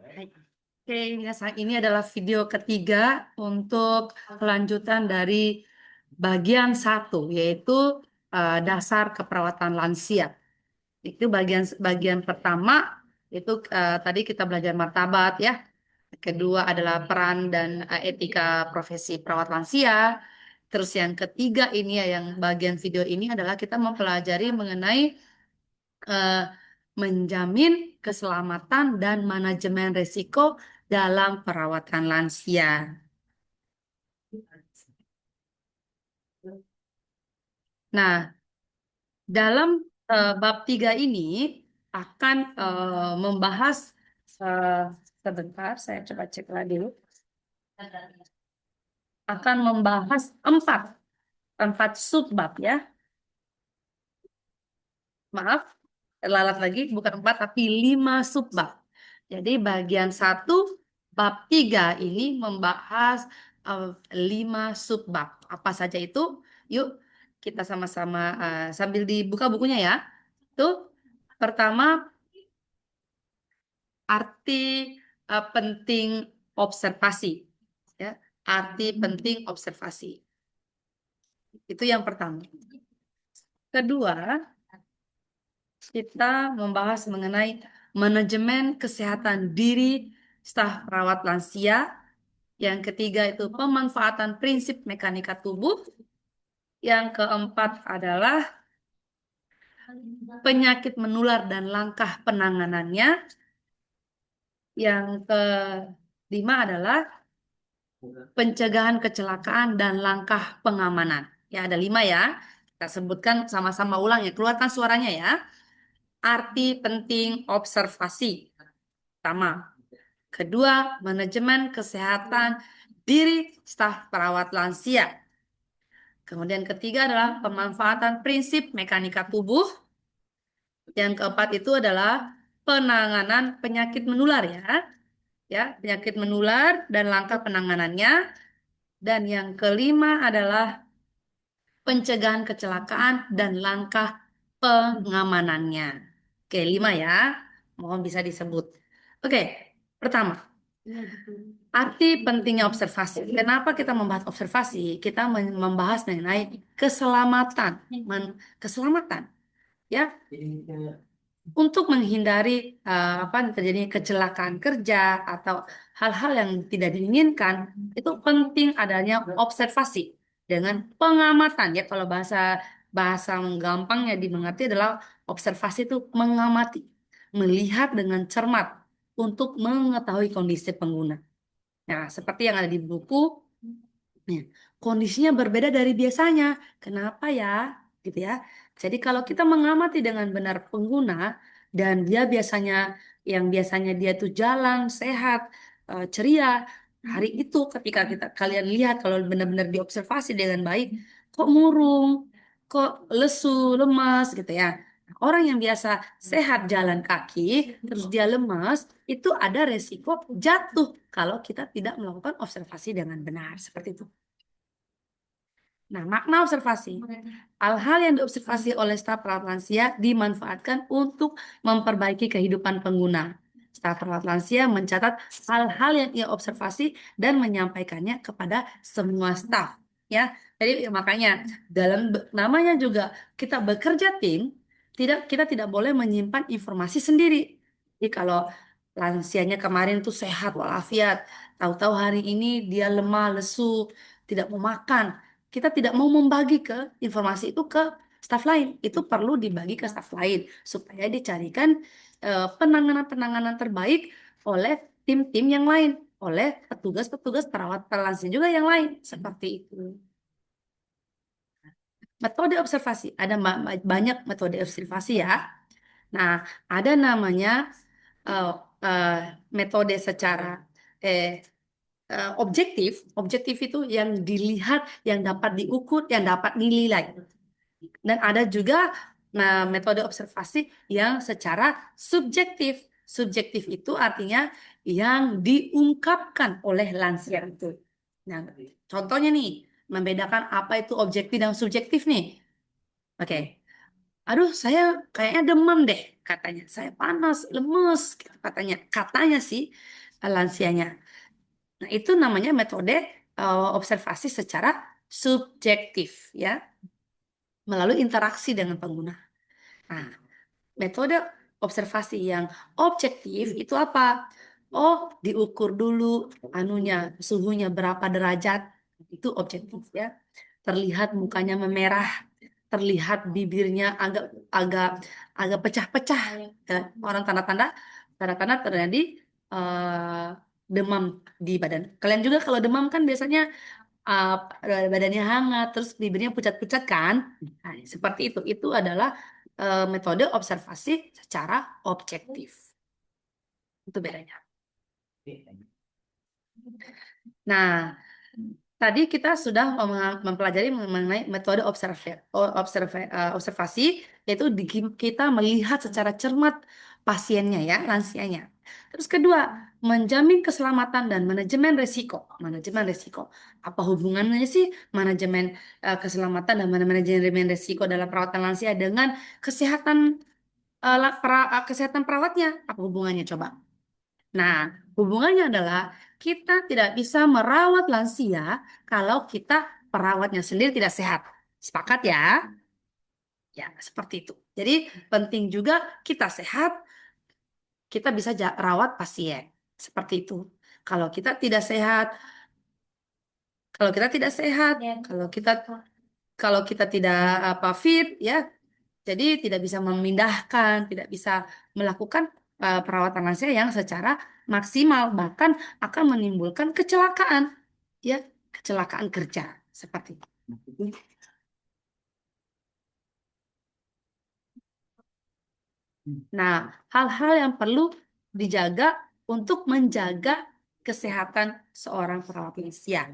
Hai. Oke, minasan, ini adalah video ketiga untuk kelanjutan dari bagian 1, yaitu dasar keperawatan lansia. Itu bagian bagian pertama, itu tadi kita belajar martabat ya. Kedua adalah peran dan etika profesi perawat lansia. Terus yang ketiga ini ya, yang bagian video ini adalah kita mempelajari mengenai eh, menjamin keselamatan dan manajemen risiko dalam perawatan lansia. Nah, dalam bab 3 ini akan membahas eh, sebentar, saya coba cek lagi dulu. Akan membahas empat subbab ya. Maaf, lalat lagi, bukan 4 tapi 5 subbab. Jadi bagian 1 bab 3 ini membahas 5 subbab. Apa saja itu? Yuk kita sama-sama sambil dibuka bukunya ya. Tuh, pertama arti penting observasi. Ya, arti penting observasi. Itu yang pertama. Kedua, kita membahas mengenai manajemen kesehatan diri staf perawat lansia. Yang ketiga itu pemanfaatan prinsip mekanika tubuh. Yang keempat adalah penyakit menular dan langkah penanganannya. Yang kelima adalah pencegahan kecelakaan dan langkah pengamanan. Ya, ada 5 ya. Kita sebutkan sama-sama ulang ya. Keluarkan suaranya ya. Arti penting observasi. Pertama. Kedua, manajemen kesehatan diri staf perawat lansia. Kemudian ketiga adalah pemanfaatan prinsip mekanika tubuh. Yang keempat itu adalah penanganan penyakit menular ya. Ya, penyakit menular dan langkah penanganannya. Dan yang kelima adalah pencegahan kecelakaan dan langkah pengamanannya. Oke, 5 ya. Mohon bisa disebut. Oke, pertama. Arti pentingnya observasi. Kenapa kita membahas observasi? Kita membahas mengenai keselamatan, keselamatan, ya, untuk menghindari apa terjadinya kecelakaan kerja atau hal-hal yang tidak diinginkan. Itu penting adanya observasi dengan pengamatan ya. Kalau bahasa bahasa gampangnya dimengerti adalah observasi itu mengamati, melihat dengan cermat untuk mengetahui kondisi pengguna. Nah, seperti yang ada di buku, ya, kondisinya berbeda dari biasanya. Kenapa ya? Gitu ya. Jadi kalau kita mengamati dengan benar pengguna dan dia biasanya dia tuh jalan sehat, ceria, hari itu ketika kalian lihat kalau benar-benar diobservasi dengan baik, kok murung, kok lesu, lemas gitu ya. Orang yang biasa sehat jalan kaki, terus dia lemas, itu ada resiko jatuh kalau kita tidak melakukan observasi dengan benar. Seperti itu. Nah, makna observasi. Hal-hal yang diobservasi oleh staf perawat lansia dimanfaatkan untuk memperbaiki kehidupan pengguna. Staf perawat lansia mencatat hal-hal yang ia observasi dan menyampaikannya kepada semua staf. Ya, jadi makanya dalam namanya juga kita bekerja tim, kita tidak boleh menyimpan informasi sendiri. Jadi kalau lansianya kemarin tuh sehat walafiat, tahu-tahu hari ini dia lemah, lesu, tidak mau makan, kita tidak mau membagi ke informasi itu ke staf lain. Itu perlu dibagi ke staf lain supaya dicarikan penanganan-penanganan terbaik oleh tim-tim yang lain, oleh petugas-petugas perawat lansia juga yang lain. Seperti itu. Metode observasi. Ada banyak metode observasi ya. Nah, ada namanya uh, uh, metode secara objektif. Objektif itu yang dilihat, yang dapat diukur, yang dapat dinilai. Dan ada juga metode observasi yang secara subjektif. Subjektif itu artinya yang diungkapkan oleh lansia itu. Nah, contohnya nih, membedakan apa itu objektif dan subjektif nih. Oke. Aduh, saya kayaknya demam deh, katanya. Saya panas, lemes, gitu katanya. Katanya sih lansianya. Nah, itu namanya metode observasi secara subjektif, ya, melalui interaksi dengan pengguna. Nah, metode observasi yang objektif itu apa? Oh, diukur dulu anunya, suhunya berapa derajat. Itu objektif, ya. Terlihat mukanya memerah, terlihat bibirnya agak agak agak pecah-pecah, ya. Orang tanda-tanda terjadi eh, demam di badan. Kalian juga kalau demam kan biasanya uh, badannya hangat, terus bibirnya pucat-pucat kan? Nah, seperti itu. Itu adalah metode observasi secara objektif. Itu bedanya. Nah, tadi kita sudah mempelajari mengenai metode observasi, yaitu kita melihat secara cermat pasiennya, ya, lansianya. Terus kedua, menjamin keselamatan dan manajemen risiko. Manajemen risiko. Apa hubungannya sih manajemen keselamatan dan manajemen risiko dalam perawatan lansia dengan kesehatan kesehatan perawatnya? Apa hubungannya coba? Nah, hubungannya adalah kita tidak bisa merawat lansia kalau kita perawatnya sendiri tidak sehat. Sepakat ya? Ya, seperti itu. Jadi penting juga kita sehat, kita bisa rawat pasien. Seperti itu. Kalau kita tidak sehat, kalau kita tidak sehat, kalau kita tidak apa fit, ya, jadi tidak bisa memindahkan, tidak bisa melakukan perawatan lansia yang secara maksimal, bahkan akan menimbulkan kecelakaan, ya, kecelakaan kerja seperti itu. Nah, hal-hal yang perlu dijaga untuk menjaga kesehatan seorang perawat lansia.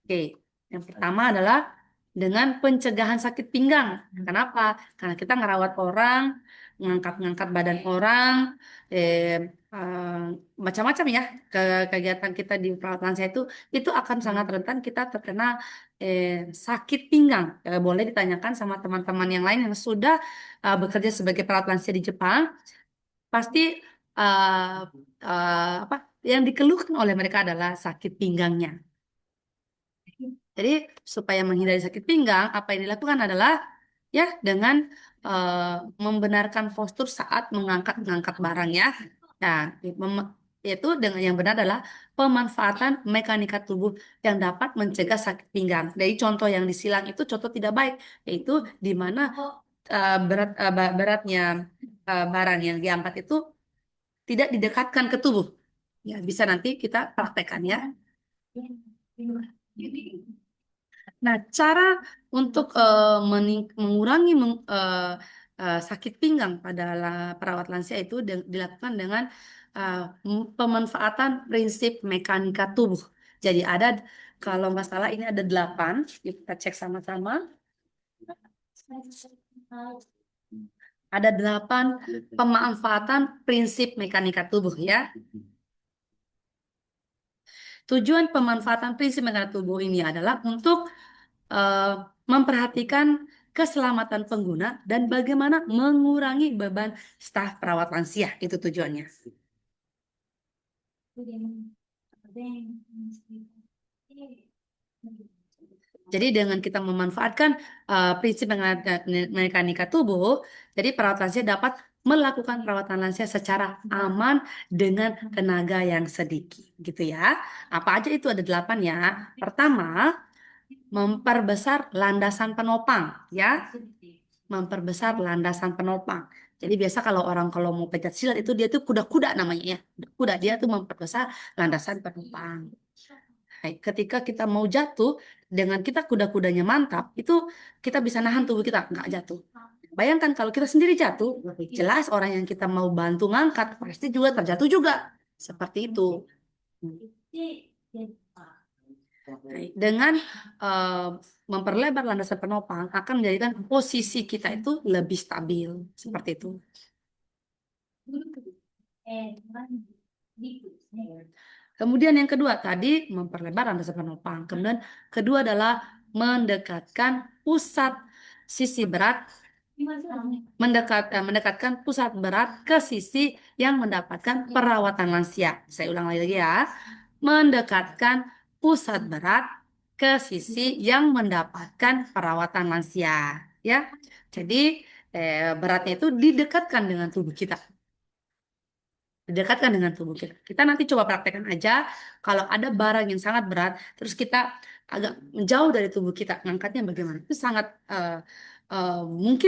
Oke, yang pertama adalah dengan pencegahan sakit pinggang. Kenapa? Karena kita ngerawat orang, ngangkat-ngangkat badan orang, macam-macam ya, kegiatan kita di perawat lansia itu akan sangat rentan kita terkena sakit pinggang. Boleh ditanyakan sama teman-teman yang lain yang sudah bekerja sebagai perawat lansia di Jepang, pasti uh, apa yang dikeluhkan oleh mereka adalah sakit pinggangnya. Jadi supaya menghindari sakit pinggang, apa yang dilakukan adalah ya dengan membenarkan postur saat mengangkat barang, ya. Nah, yaitu dengan yang benar adalah pemanfaatan mekanika tubuh yang dapat mencegah sakit pinggang. Dari contoh yang disilang itu contoh tidak baik, yaitu di mana beratnya barang yang diangkat itu tidak didekatkan ke tubuh. Ya, bisa nanti kita praktekkan, ya. Nah, cara untuk mengurangi sakit pinggang pada perawat lansia itu dilakukan dengan pemanfaatan prinsip mekanika tubuh. Jadi ada, kalau nggak salah ini ada 8, kita cek sama-sama. Ada 8 pemanfaatan prinsip mekanika tubuh, ya. Tujuan pemanfaatan prinsip mekanika tubuh ini adalah untuk eh, memperhatikan keselamatan pengguna dan bagaimana mengurangi beban staf perawat lansia. Itu tujuannya. Jadi dengan kita memanfaatkan prinsip mekanika tubuh, jadi perawat lansia dapat melakukan perawatan lansia secara aman dengan tenaga yang sedikit, gitu ya. Apa aja itu, ada 8 ya. Pertama, memperbesar landasan penopang, ya. Memperbesar landasan penopang. Jadi biasa kalau mau pencak silat itu dia tuh kuda-kuda namanya, ya. Kuda, dia tuh memperbesar landasan penopang. Hai, ketika kita mau jatuh, dengan kita kuda-kudanya mantap, itu kita bisa nahan tubuh kita nggak jatuh. Bayangkan kalau kita sendiri jatuh, jelas orang yang kita mau bantu ngangkat pasti juga terjatuh juga. Seperti itu. Baik. Dengan eh, memperlebar landasan penopang akan menjadikan posisi kita itu lebih stabil seperti itu. Kemudian yang kedua tadi memperlebar landasan penopang. Kemudian kedua adalah mendekatkan pusat sisi berat mendekatkan pusat berat ke sisi yang mendapatkan perawatan lansia. Saya ulang lagi ya. Mendekatkan pusat berat ke sisi yang mendapatkan perawatan lansia, ya. Jadi beratnya itu didekatkan dengan tubuh kita. Didekatkan dengan tubuh kita. Kita nanti coba praktekkan aja kalau ada barang yang sangat berat, terus kita agak jauh dari tubuh kita, ngangkatnya bagaimana? Itu sangat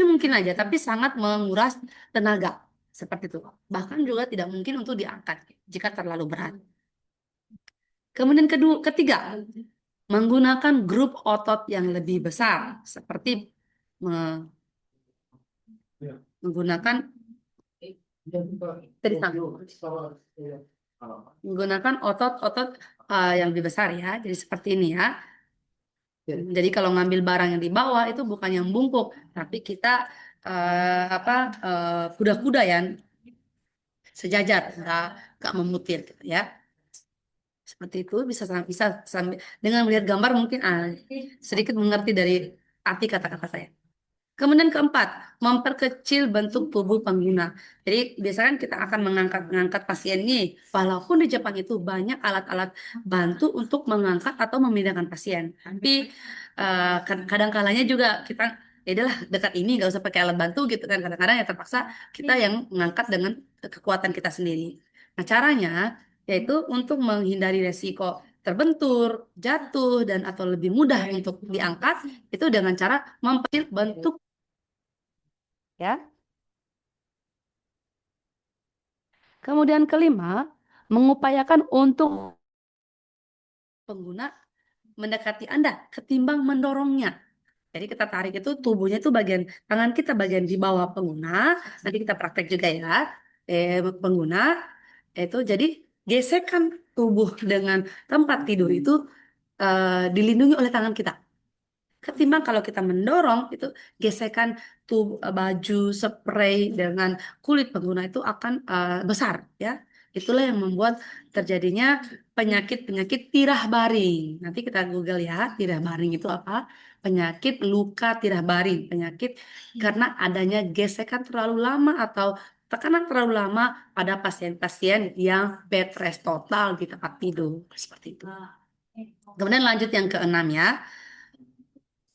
mungkin aja, tapi sangat menguras tenaga seperti itu. Bahkan juga tidak mungkin untuk diangkat jika terlalu berat. Kemudian ketiga, menggunakan grup otot yang lebih besar, seperti menggunakan menggunakan otot-otot yang lebih besar ya. Jadi seperti ini ya. Jadi kalau ngambil barang yang di bawah itu bukan yang bungkuk, tapi kita kuda-kuda ya, sejajar, nggak memutir gitu ya. Seperti itu bisa sambil dengan melihat gambar mungkin sedikit mengerti dari arti kata-kata saya. Kemudian keempat, memperkecil bentuk tubuh pengguna. Jadi biasanya kan kita akan mengangkat pasien nih, walaupun di Jepang itu banyak alat-alat bantu untuk mengangkat atau memindahkan pasien. Tapi kadang kalanya juga kita ya udahlah dekat ini nggak usah pakai alat bantu gitu kan. Kadang-kadang ya terpaksa kita yang mengangkat dengan kekuatan kita sendiri. Nah caranya yaitu untuk menghindari resiko terbentur, jatuh dan atau lebih mudah untuk diangkat itu dengan cara memperkecil bentuk ya. Kemudian kelima, mengupayakan untuk pengguna mendekati Anda ketimbang mendorongnya. Jadi kita tarik itu tubuhnya itu bagian tangan kita bagian di bawah pengguna. Nanti kita praktek juga ya. Pengguna itu jadi gesekan tubuh dengan tempat tidur itu dilindungi oleh tangan kita. Ketimbang kalau kita mendorong itu gesekan baju spray dengan kulit pengguna itu akan besar ya. Itulah yang membuat terjadinya penyakit-penyakit tirah baring. Nanti kita Google ya, tirah baring itu apa? Penyakit luka tirah baring, penyakit karena adanya gesekan terlalu lama atau tekanan terlalu lama pada pasien-pasien yang bed rest total di tempat tidur seperti itu. Kemudian lanjut yang keenam ya.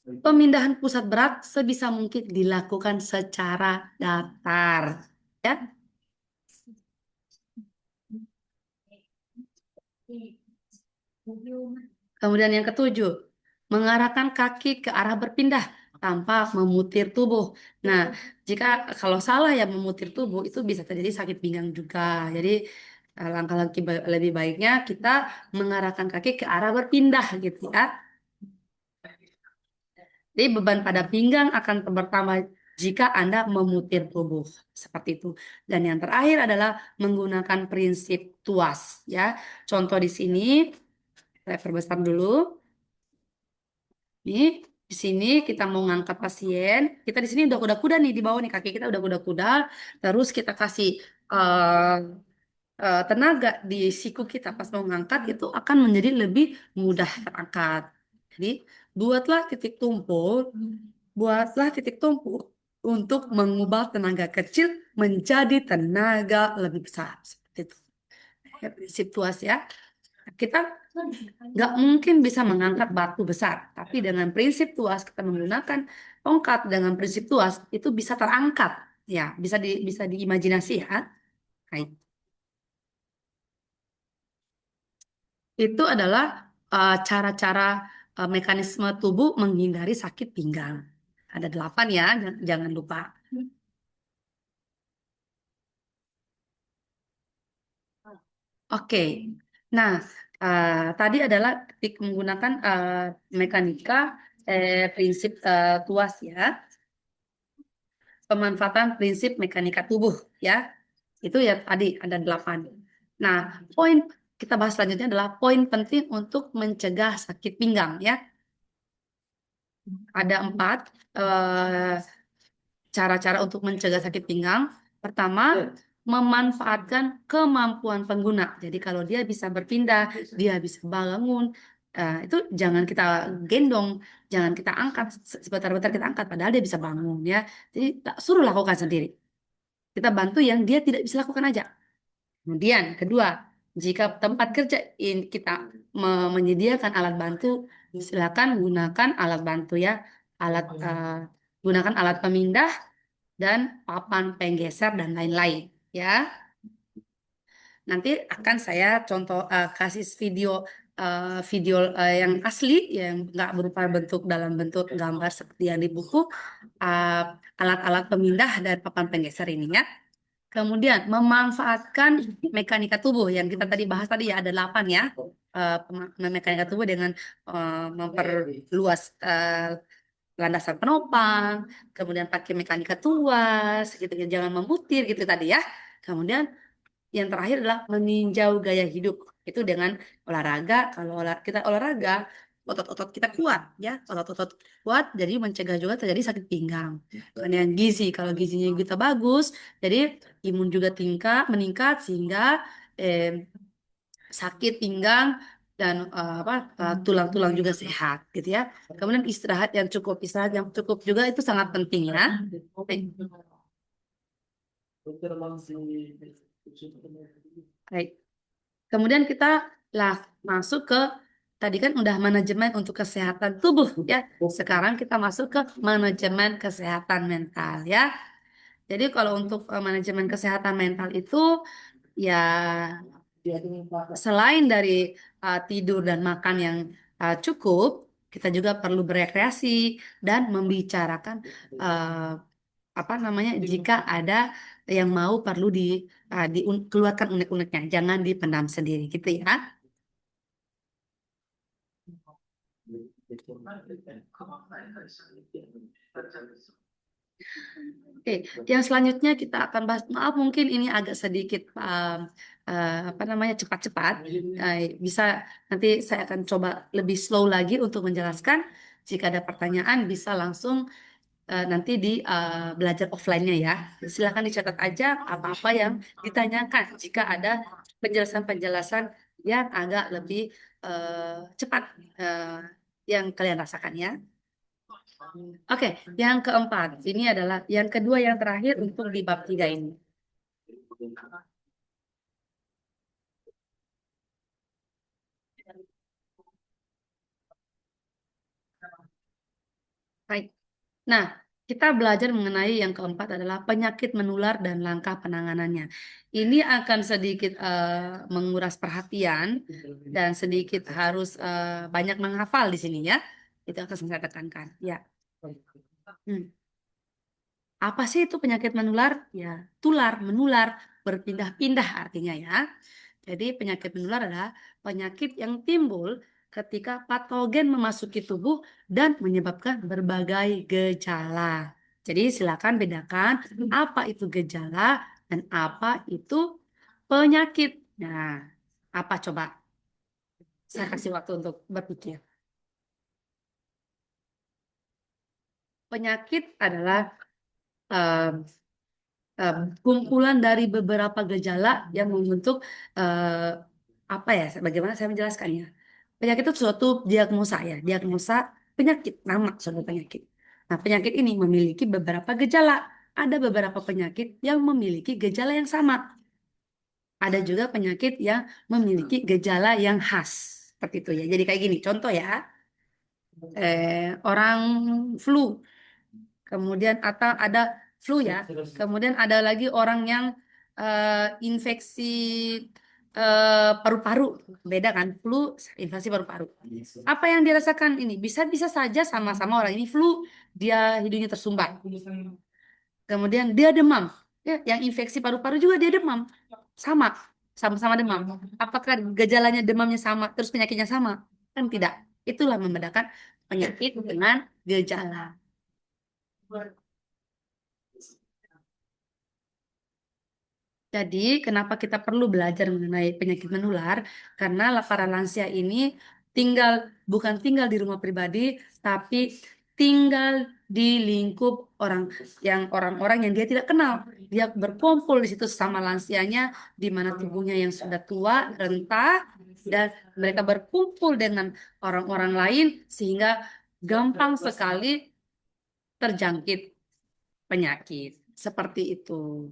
Pemindahan pusat berat sebisa mungkin dilakukan secara datar. Ya. Kemudian yang ketujuh, mengarahkan kaki ke arah berpindah tanpa memutir tubuh. Nah, jika kalau salah ya memutir tubuh itu bisa terjadi sakit pinggang juga. Jadi langkah-langkah lebih baiknya kita mengarahkan kaki ke arah berpindah gitu ya. Jadi beban pada pinggang akan bertambah jika Anda memutir tubuh seperti itu. Dan yang terakhir adalah menggunakan prinsip tuas ya. Contoh di sini saya perbesar dulu. Nih, di sini kita mau ngangkat pasien. Kita di sini udah kuda-kuda nih di bawah nih kaki kita udah kuda-kuda. Terus kita kasih tenaga di siku kita pas mau ngangkat itu akan menjadi lebih mudah terangkat. Jadi buatlah titik tumpu, buatlah titik tumpu untuk mengubah tenaga kecil menjadi tenaga lebih besar. Seperti itu. Prinsip tuas ya. Kita nggak mungkin bisa mengangkat batu besar, tapi dengan prinsip tuas kita menggunakan tongkat dengan prinsip tuas itu bisa terangkat. Ya, bisa diimajinasi ya. Baik. Itu adalah cara-cara mekanisme tubuh menghindari sakit pinggang. Ada 8 ya, jangan lupa. Oke, nah tadi adalah menggunakan mekanika prinsip tuas ya, pemanfaatan prinsip mekanika tubuh ya, itu ya tadi ada 8. Nah, poin kita bahas selanjutnya adalah poin penting untuk mencegah sakit pinggang ya. Ada 4 cara-cara untuk mencegah sakit pinggang. Pertama, memanfaatkan kemampuan pengguna. Jadi kalau dia bisa berpindah, dia bisa bangun, itu jangan kita gendong, jangan kita angkat sebentar-bentar kita angkat, padahal dia bisa bangun ya. Jadi tak suruh lakukan sendiri. Kita bantu yang dia tidak bisa lakukan aja. Kemudian kedua, jika tempat kerja kita menyediakan alat bantu, silakan gunakan alat bantu ya. Gunakan alat pemindah dan papan penggeser dan lain-lain ya. Nanti akan saya kasih video yang asli yang nggak berupa bentuk dalam bentuk gambar seperti yang di buku, alat-alat pemindah dan papan penggeser ini ya. Kemudian memanfaatkan mekanika tubuh yang kita tadi bahas tadi ya, ada 8 ya. Mekanika tubuh dengan memperluas landasan penopang, kemudian pakai mekanika tuas, gitu, jangan memutir gitu tadi ya. Kemudian yang terakhir adalah meninjau gaya hidup. Itu dengan olahraga. Kalau kita olahraga, otot-otot kita kuat ya, otot-otot kuat, jadi mencegah juga terjadi sakit pinggang. Kemudian gizi, kalau gizinya kita bagus, jadi imun juga meningkat sehingga eh, sakit pinggang dan tulang-tulang juga sehat gitu ya. Kemudian istirahat yang cukup juga itu sangat penting ya. Baik. Kemudian kita masuk ke tadi kan udah manajemen untuk kesehatan tubuh ya. Sekarang kita masuk ke manajemen kesehatan mental ya. Jadi kalau untuk manajemen kesehatan mental itu ya selain dari tidur dan makan yang cukup, kita juga perlu berekreasi dan membicarakan uh, apa namanya jika ada yang perlu dikeluarkan unek-uneknya, jangan dipendam sendiri gitu ya. Oke, yang selanjutnya kita akan bahas. Maaf, mungkin ini agak sedikit apa namanya cepat-cepat. Bisa nanti saya akan coba lebih slow lagi untuk menjelaskan. Jika ada pertanyaan bisa langsung nanti belajar offline-nya ya. Silakan dicatat aja apa-apa yang ditanyakan jika ada penjelasan-penjelasan yang agak lebih cepat yang kalian rasakan ya. Oke, yang keempat, ini adalah yang kedua yang terakhir untuk di bab 3 ini. Baik. Nah, kita belajar mengenai yang keempat adalah penyakit menular dan langkah penanganannya. Ini akan sedikit menguras perhatian dan sedikit harus banyak menghafal di sini ya. Itu akan saya tekankan. Ya. Hmm. Apa sih itu penyakit menular? Ya, menular, berpindah-pindah artinya ya. Jadi penyakit menular adalah penyakit yang timbul ketika patogen memasuki tubuh dan menyebabkan berbagai gejala. Jadi silakan bedakan apa itu gejala dan apa itu penyakit. Nah, apa coba? Saya kasih waktu untuk berpikir. Penyakit adalah eh, kumpulan dari beberapa gejala yang membentuk apa ya? Bagaimana saya menjelaskannya? Penyakit itu suatu diagnosa ya, diagnosa penyakit, nama suatu penyakit. Nah, penyakit ini memiliki beberapa gejala. Ada beberapa penyakit yang memiliki gejala yang sama. Ada juga penyakit yang memiliki gejala yang khas. Seperti itu ya. Jadi kayak gini, contoh ya. Orang flu, kemudian atau ada flu ya, kemudian ada lagi orang yang infeksi paru-paru, beda kan, flu infeksi paru-paru. Apa yang dirasakan ini bisa saja sama-sama orang ini flu, dia hidungnya tersumbat, kemudian dia demam, ya, yang infeksi paru-paru juga dia demam, sama, sama-sama demam. Apakah gejalanya demamnya sama, terus penyakitnya sama? Kan tidak. Itulah membedakan penyakit dengan gejala. Jadi, kenapa kita perlu belajar mengenai penyakit menular? Karena para lansia ini bukan tinggal di rumah pribadi, tapi tinggal di lingkup orang-orang yang dia tidak kenal. Dia berkumpul di situ sama lansianya, di mana tubuhnya yang sudah tua, renta, dan mereka berkumpul dengan orang-orang lain sehingga gampang sekali terjangkit penyakit. Seperti itu.